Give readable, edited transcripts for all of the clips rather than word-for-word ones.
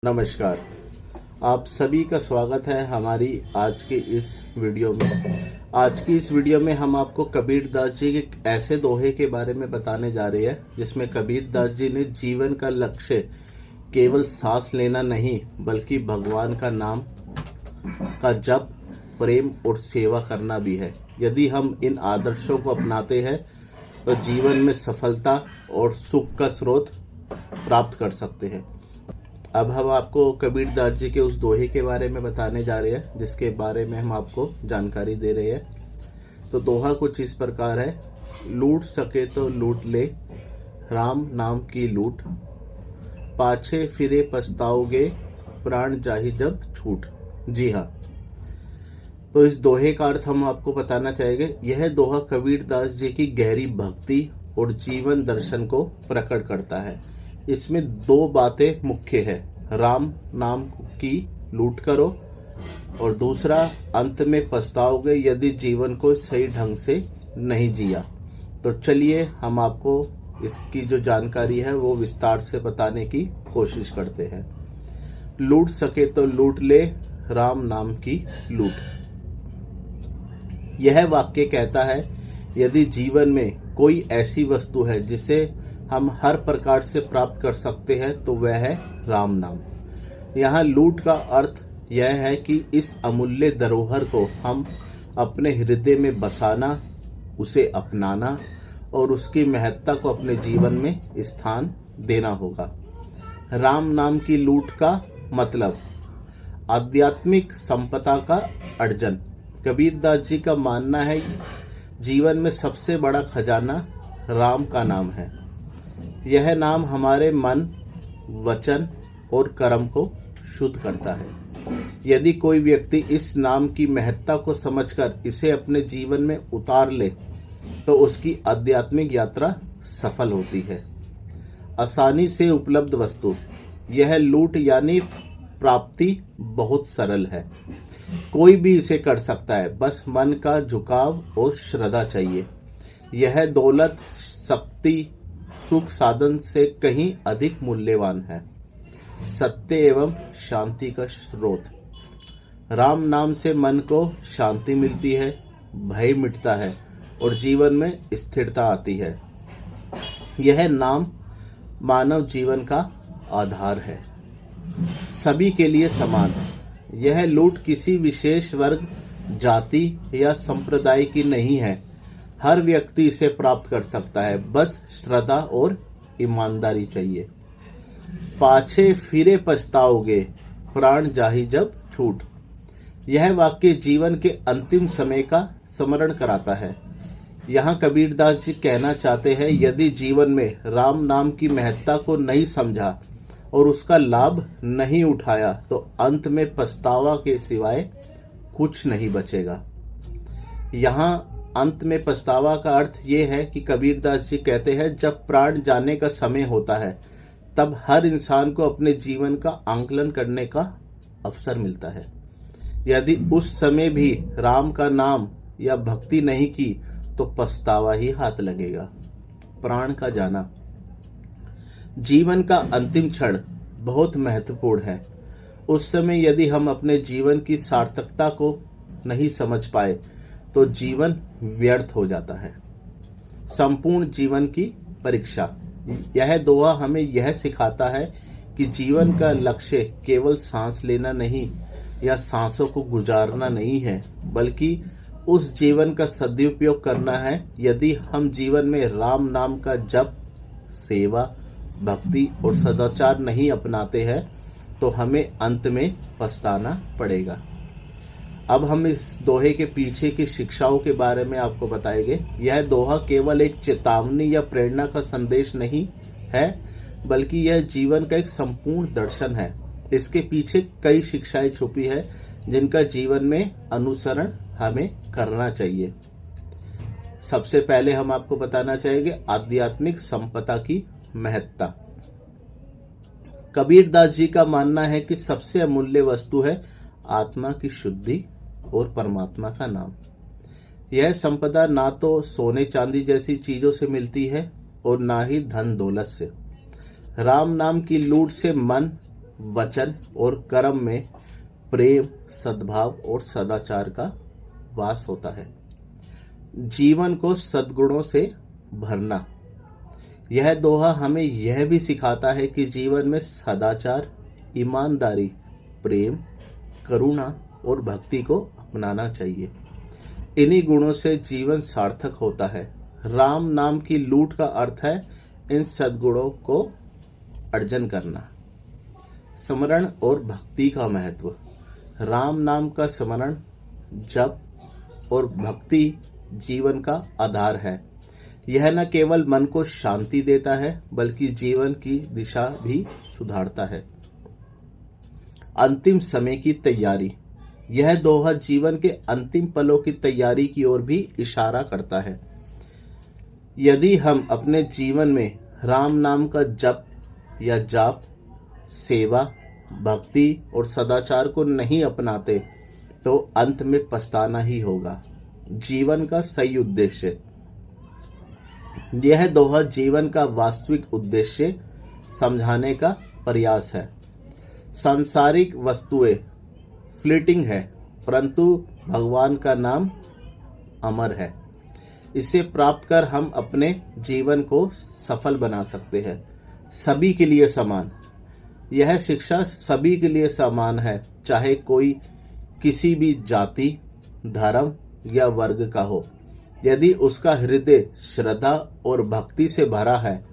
नमस्कार। आप सभी का स्वागत है हमारी आज के इस वीडियो में। आज की इस वीडियो में हम आपको कबीर दास जी के ऐसे दोहे के बारे में बताने जा रहे हैं जिसमें कबीर दास जी ने जीवन का लक्ष्य केवल सांस लेना नहीं बल्कि भगवान का नाम का जप, प्रेम और सेवा करना भी है। यदि हम इन आदर्शों को अपनाते हैं तो जीवन में सफलता और सुख का स्रोत प्राप्त कर सकते हैं। अब हम आपको कबीर दास जी के उस दोहे के बारे में बताने जा रहे हैं जिसके बारे में हम आपको जानकारी दे रहे हैं। तो दोहा कुछ इस प्रकार है। लूट सके तो लूट ले, राम नाम की लूट, पाछे फिरे पछताओगे, प्राण जाहि जब छूट। जी हाँ, तो इस दोहे का अर्थ हम आपको बताना चाहेंगे। यह दोहा कबीर दास जी की गहरी भक्ति और जीवन दर्शन को प्रकट करता है। इसमें दो बातें मुख्य है, राम नाम की लूट करो और दूसरा अंत में पछताओगे यदि जीवन को सही ढंग से नहीं जिया। तो चलिए हम आपको इसकी जो जानकारी है वो विस्तार से बताने की कोशिश करते हैं। लूट सके तो लूट ले, राम नाम की लूट। यह वाक्य कहता है यदि जीवन में कोई ऐसी वस्तु है जिसे हम हर प्रकार से प्राप्त कर सकते हैं तो वह है राम नाम। यहाँ लूट का अर्थ यह है कि इस अमूल्य धरोहर को हम अपने हृदय में बसाना, उसे अपनाना और उसकी महत्ता को अपने जीवन में स्थान देना होगा। राम नाम की लूट का मतलब आध्यात्मिक संपदा का अर्जन। कबीर दास जी का मानना है जीवन में सबसे बड़ा खजाना राम का नाम है। यह नाम हमारे मन, वचन और कर्म को शुद्ध करता है। यदि कोई व्यक्ति इस नाम की महत्ता को समझकर इसे अपने जीवन में उतार ले तो उसकी आध्यात्मिक यात्रा सफल होती है। आसानी से उपलब्ध वस्तु। यह लूट यानी प्राप्ति बहुत सरल है, कोई भी इसे कर सकता है, बस मन का झुकाव और श्रद्धा चाहिए। यह दौलत, शक्ति, सुख साधन से कहीं अधिक मूल्यवान है। सत्य एवं शांति का स्रोत। राम नाम से मन को शांति मिलती है, भय मिटता है और जीवन में स्थिरता आती है। यह नाम मानव जीवन का आधार है, सभी के लिए समान। यह लूट किसी विशेष वर्ग, जाति या संप्रदाय की नहीं है, हर व्यक्ति इसे प्राप्त कर सकता है, बस श्रद्धा और ईमानदारी चाहिए। पाछे फिरे पछताओगे, प्राण जाहि जब छूट। यह वाक्य जीवन के अंतिम समय का स्मरण कराता है। यहाँ कबीरदास जी कहना चाहते हैं यदि जीवन में राम नाम की महत्ता को नहीं समझा और उसका लाभ नहीं उठाया तो अंत में पछतावा के सिवाय कुछ नहीं बचेगा। यहाँ अंत में पछतावा का अर्थ ये है कि कबीरदास जी कहते हैं जब प्राण जाने का समय होता है तब हर इंसान को अपने जीवन का आंकलन करने का अवसर मिलता है। यदि उस समय भी राम का नाम या भक्ति नहीं की तो पछतावा ही हाथ लगेगा। प्राण का जाना। जीवन का अंतिम क्षण बहुत महत्वपूर्ण है। उस समय यदि हम अपने जीवन की सार्थकता को नहीं समझ पाए तो जीवन व्यर्थ हो जाता है। संपूर्ण जीवन की परीक्षा। यह दोहा हमें यह सिखाता है कि जीवन का लक्ष्य केवल सांस लेना नहीं या सांसों को गुजारना नहीं है बल्कि उस जीवन का सदुपयोग करना है। यदि हम जीवन में राम नाम का जप, सेवा, भक्ति और सदाचार नहीं अपनाते हैं तो हमें अंत में पछताना पड़ेगा। अब हम इस दोहे के पीछे की शिक्षाओं के बारे में आपको बताएंगे। यह दोहा केवल एक चेतावनी या प्रेरणा का संदेश नहीं है बल्कि यह जीवन का एक संपूर्ण दर्शन है। इसके पीछे कई शिक्षाएं छुपी है जिनका जीवन में अनुसरण हमें करना चाहिए। सबसे पहले हम आपको बताना चाहेंगे आध्यात्मिक संपदा की महत्ता। कबीर दास जी का मानना है कि सबसे अमूल्य वस्तु है आत्मा की शुद्धि और परमात्मा का नाम। यह संपदा ना तो सोने चांदी जैसी चीजों से मिलती है और ना ही धन दौलत से। राम नाम की लूट से मन, वचन और कर्म में प्रेम, सद्भाव और सदाचार का वास होता है। जीवन को सद्गुणों से भरना। यह दोहा हमें यह भी सिखाता है कि जीवन में सदाचार, ईमानदारी, प्रेम, करुणा और भक्ति को अपनाना चाहिए। इन्हीं गुणों से जीवन सार्थक होता है। राम नाम की लूट का अर्थ है इन सद्गुणों को अर्जन करना। स्मरण और भक्ति का महत्व। राम नाम का स्मरण, जप और भक्ति जीवन का आधार है। यह न केवल मन को शांति देता है बल्कि जीवन की दिशा भी सुधारता है। अंतिम समय की तैयारी। यह दोहा जीवन के अंतिम पलों की तैयारी की ओर भी इशारा करता है। यदि हम अपने जीवन में राम नाम का जप या जाप, सेवा, भक्ति और सदाचार को नहीं अपनाते तो अंत में पछताना ही होगा। जीवन का सही उद्देश्य। यह दोहा जीवन का वास्तविक उद्देश्य समझाने का प्रयास है। सांसारिक वस्तुएं फ्लीटिंग है, परंतु भगवान का नाम अमर है। इसे प्राप्त कर हम अपने जीवन को सफल बना सकते हैं। सभी के लिए समान। यह शिक्षा सभी के लिए समान है, चाहे कोई किसी भी जाति, धर्म या वर्ग का हो। यदि उसका हृदय श्रद्धा और भक्ति से भरा है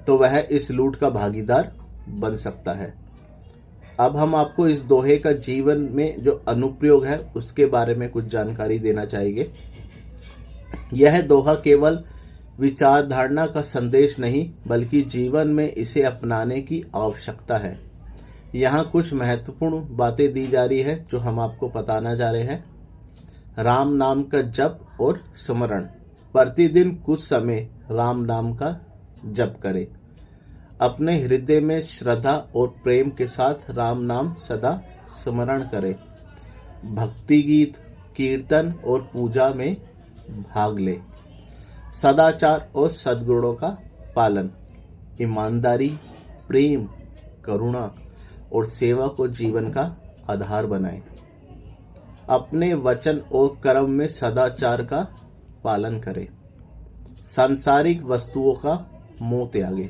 तो वह इस लूट का भागीदार बन सकता है। अब हम आपको इस दोहे का जीवन में जो अनुप्रयोग है उसके बारे में कुछ जानकारी देना चाहेंगे। यह दोहा केवल विचार धारणा का संदेश नहीं बल्कि जीवन में इसे अपनाने की आवश्यकता है। यहाँ कुछ महत्वपूर्ण बातें दी जा रही है जो हम आपको बताना जा रहे हैं। राम नाम का जप और स्मरण। प्रतिदिन कुछ समय राम नाम का जप करें। अपने हृदय में श्रद्धा और प्रेम के साथ राम नाम सदा स्मरण करें। भक्ति गीत, कीर्तन और पूजा में भाग ले। सदाचार और सद्गुणों का पालन। ईमानदारी, प्रेम, करुणा और सेवा को जीवन का आधार बनाएं। अपने वचन और कर्म में सदाचार का पालन करें। सांसारिक वस्तुओं का मोह त्यागें।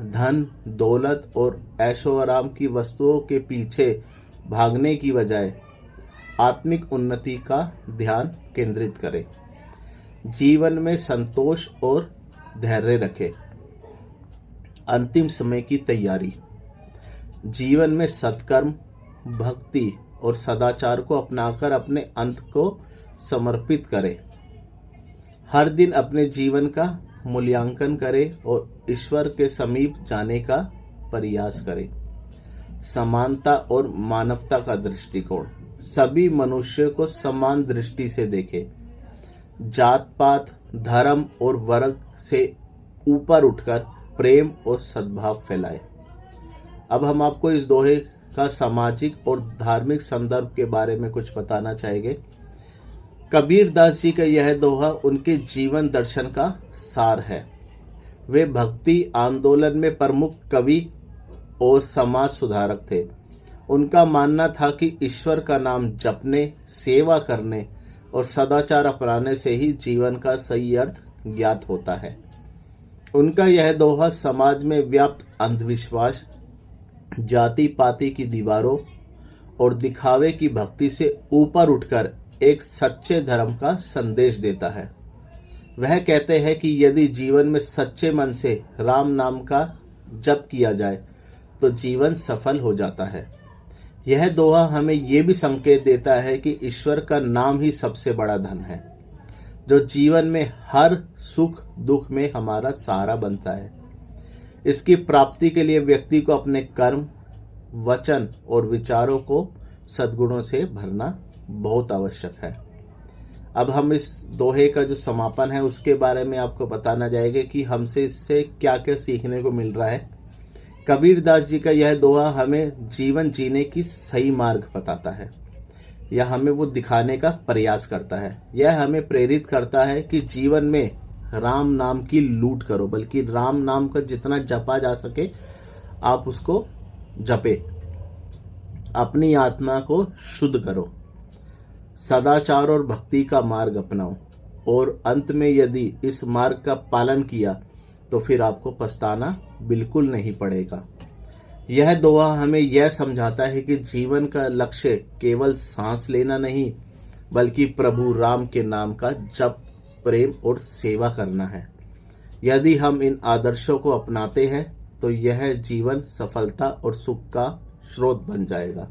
धन, दौलत और ऐशो आराम की वस्तुओं के पीछे भागने की बजाय आत्मिक उन्नति का ध्यान केंद्रित करें। जीवन में संतोष और धैर्य रखें। अंतिम समय की तैयारी। जीवन में सत्कर्म, भक्ति और सदाचार को अपनाकर अपने अंत को समर्पित करें। हर दिन अपने जीवन का मूल्यांकन करें और ईश्वर के समीप जाने का प्रयास करें। समानता और मानवता का दृष्टिकोण। सभी मनुष्यों को समान दृष्टि से देखें। जात पात, धर्म और वर्ग से ऊपर उठकर प्रेम और सद्भाव फैलाएं। अब हम आपको इस दोहे का सामाजिक और धार्मिक संदर्भ के बारे में कुछ बताना चाहेंगे। कबीर दास जी का यह दोहा उनके जीवन दर्शन का सार है। वे भक्ति आंदोलन में प्रमुख कवि और समाज सुधारक थे। उनका मानना था कि ईश्वर का नाम जपने, सेवा करने और सदाचार अपनाने से ही जीवन का सही अर्थ ज्ञात होता है। उनका यह दोहा समाज में व्याप्त अंधविश्वास, जाति पाति की दीवारों और दिखावे की भक्ति से ऊपर उठकर एक सच्चे धर्म का संदेश देता है। वह कहते हैं कि यदि जीवन में सच्चे मन से राम नाम का जप किया जाए तो जीवन सफल हो जाता है। यह दोहा हमें यह भी संकेत देता है कि ईश्वर का नाम ही सबसे बड़ा धन है, जो जीवन में हर सुख दुख में हमारा सहारा बनता है। इसकी प्राप्ति के लिए व्यक्ति को अपने कर्म, वचन और विचारों को सद्गुणों से भरना बहुत आवश्यक है। अब हम इस दोहे का जो समापन है उसके बारे में आपको बताना जाएगा कि हमसे इससे क्या क्या सीखने को मिल रहा है। कबीर दास जी का यह दोहा हमें जीवन जीने की सही मार्ग बताता है। यह हमें वो दिखाने का प्रयास करता है। यह हमें प्रेरित करता है कि जीवन में राम नाम की लूट करो, बल्कि राम नाम का जितना जपा जा सके आप उसको जपे, अपनी आत्मा को शुद्ध करो, सदाचार और भक्ति का मार्ग अपनाओ, और अंत में यदि इस मार्ग का पालन किया तो फिर आपको पछताना बिल्कुल नहीं पड़ेगा। यह दोहा हमें यह समझाता है कि जीवन का लक्ष्य केवल सांस लेना नहीं, बल्कि प्रभु राम के नाम का जप, प्रेम और सेवा करना है। यदि हम इन आदर्शों को अपनाते हैं तो यह जीवन सफलता और सुख का स्रोत बन जाएगा।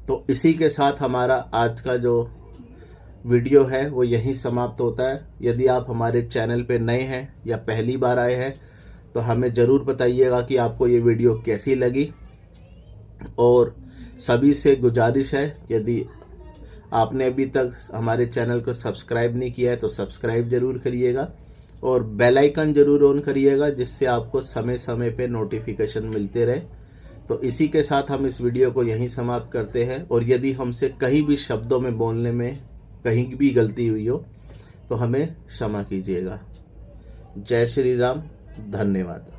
तो इसी के साथ हमारा आज का जो वीडियो है वो यहीं समाप्त होता है। यदि आप हमारे चैनल पे नए हैं या पहली बार आए हैं तो हमें ज़रूर बताइएगा कि आपको ये वीडियो कैसी लगी। और सभी से गुजारिश है, यदि आपने अभी तक हमारे चैनल को सब्सक्राइब नहीं किया है तो सब्सक्राइब ज़रूर करिएगा और बेल आइकन ज़रूर ऑन करिएगा, जिससे आपको समय समय पे नोटिफिकेशन मिलते रहे। तो इसी के साथ हम इस वीडियो को यहीं समाप्त करते हैं। और यदि हमसे कहीं भी शब्दों में बोलने में कहीं भी गलती हुई हो तो हमें क्षमा कीजिएगा। जय श्री राम। धन्यवाद।